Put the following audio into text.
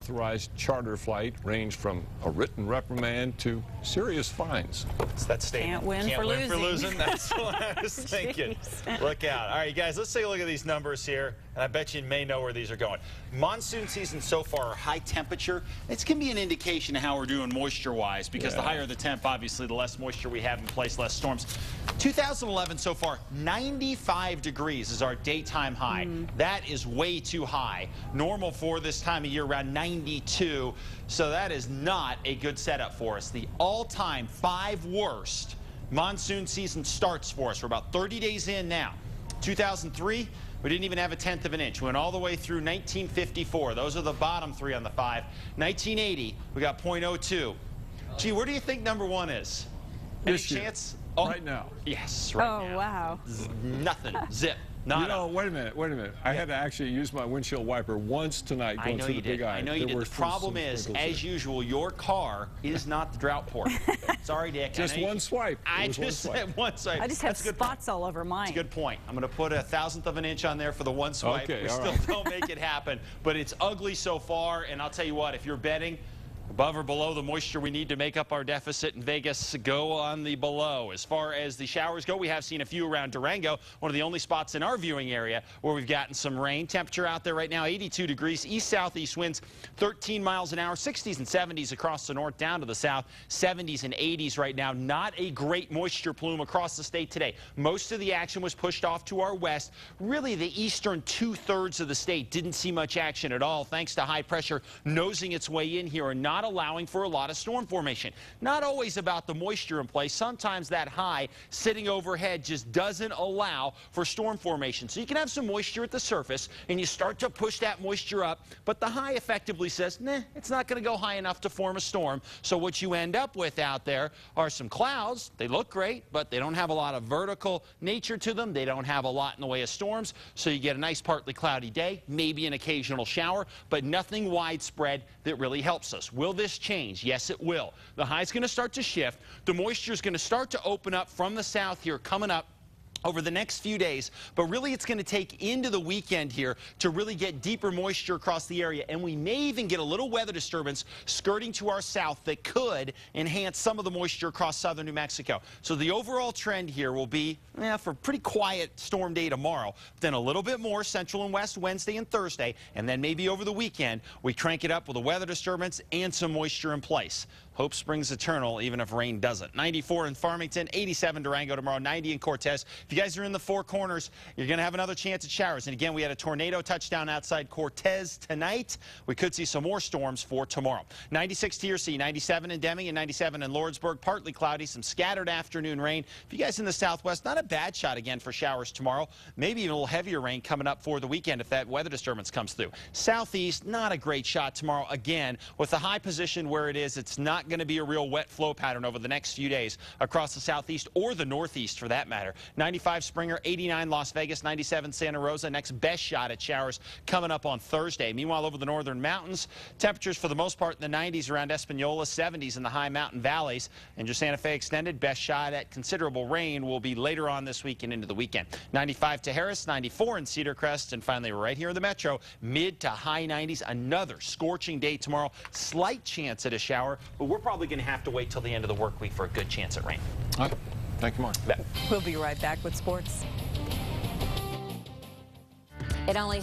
Authorized charter flight range from a written reprimand to serious fines. It's that statement. Can't win for losing. That's what I was thinking. Look out. All right, guys, let's take a look at these numbers here, and I bet you may know where these are going. Monsoon season so far, high temperature. This can be an indication of how we're doing moisture-wise, because the higher the temp, obviously, the less moisture we have in place, less storms. 2011 so far, 95 degrees is our daytime high. That is way too high. Normal for this time of year, around 92. So that is not a good setup for us. The all-time 5 worst monsoon season starts for us. We're about 30 days in now. 2003, we didn't even have a 1/10 of an inch. We went all the way through 1954. Those are the bottom 3 on the 5. 1980, we got 0.02. Gee, where do you think number 1 is? Any chance? Oh, right now. Yes, right now. Oh, wow. Nothing. Zip. Not you know, wait a minute. I had to actually use my windshield wiper once tonight going through the big eye. I know you did. The problem is, as usual, your car is not the drought port. Sorry, Dick. Just one swipe. I just said one swipe. I just have spots all over mine. That's a good point. I'm going to put a 1,000th of an inch on there for the one swipe. Okay, we still don't make it happen, but it's ugly so far. And I'll tell you what, if you're betting above or below the moisture we need to make up our deficit in Vegas, go on the below. As far as the showers go, we have seen a few around Durango, one of the only spots in our viewing area where we've gotten some rain. Temperature out there right now, 82 degrees, east-southeast winds, 13 miles an hour, 60s and 70s across the north down to the south, 70s and 80s right now. Not a great moisture plume across the state today. Most of the action was pushed off to our west. Really, the eastern 2/3 of the state didn't see much action at all, thanks to high pressure nosing its way in here and not allowing for a lot of storm formation. Not always about the moisture in place. Sometimes that high sitting overhead just doesn't allow for storm formation. So you can have some moisture at the surface and you start to push that moisture up, but the high effectively says, nah, it's not going to go high enough to form a storm. So what you end up with out there are some clouds. They look great, but they don't have a lot of vertical nature to them. They don't have a lot in the way of storms. So you get a nice partly cloudy day, maybe an occasional shower, but nothing widespread that really helps us. Will this change? Yes, it will. The high is going to start to shift. The moisture is going to start to open up from the south here coming up over the next few days, but really it's going to take into the weekend here to really get deeper moisture across the area, and we may even get a little weather disturbance skirting to our south that could enhance some of the moisture across southern New Mexico. So the overall trend here will be for a pretty quiet storm day tomorrow, then a little bit more central and west Wednesday and Thursday, and then maybe over the weekend we crank it up with a weather disturbance and some moisture in place. Hope springs eternal, even if rain doesn't. 94 in Farmington, 87 Durango tomorrow, 90 in Cortez. If you guys are in the Four Corners, you're going to have another chance at showers. And again, we had a tornado touchdown outside Cortez tonight. We could see some more storms for tomorrow. 96 TRC, 97 in Deming, and 97 in Lordsburg. Partly cloudy, some scattered afternoon rain. If you guys in the southwest, not a bad shot again for showers tomorrow. Maybe even a little heavier rain coming up for the weekend if that weather disturbance comes through. Southeast, not a great shot tomorrow. Again, with the high position where it is, it's not going to be a real wet flow pattern over the next few days across the southeast or the northeast for that matter. 95 Springer, 89 Las Vegas, 97 Santa Rosa. Next best shot at showers coming up on Thursday. Meanwhile, over the northern mountains, temperatures for the most part in the 90s around Espanola, 70s in the high mountain valleys. And your Santa Fe extended best shot at considerable rain will be later on this week and into the weekend. 95 to Harris, 94 in Cedar Crest, and finally right here in the metro, mid to high 90s. Another scorching day tomorrow. Slight chance at a shower, but we're probably going to have to wait till the end of the work week for a good chance at rain. All right. Thank you, Mark. We'll be right back with sports. It only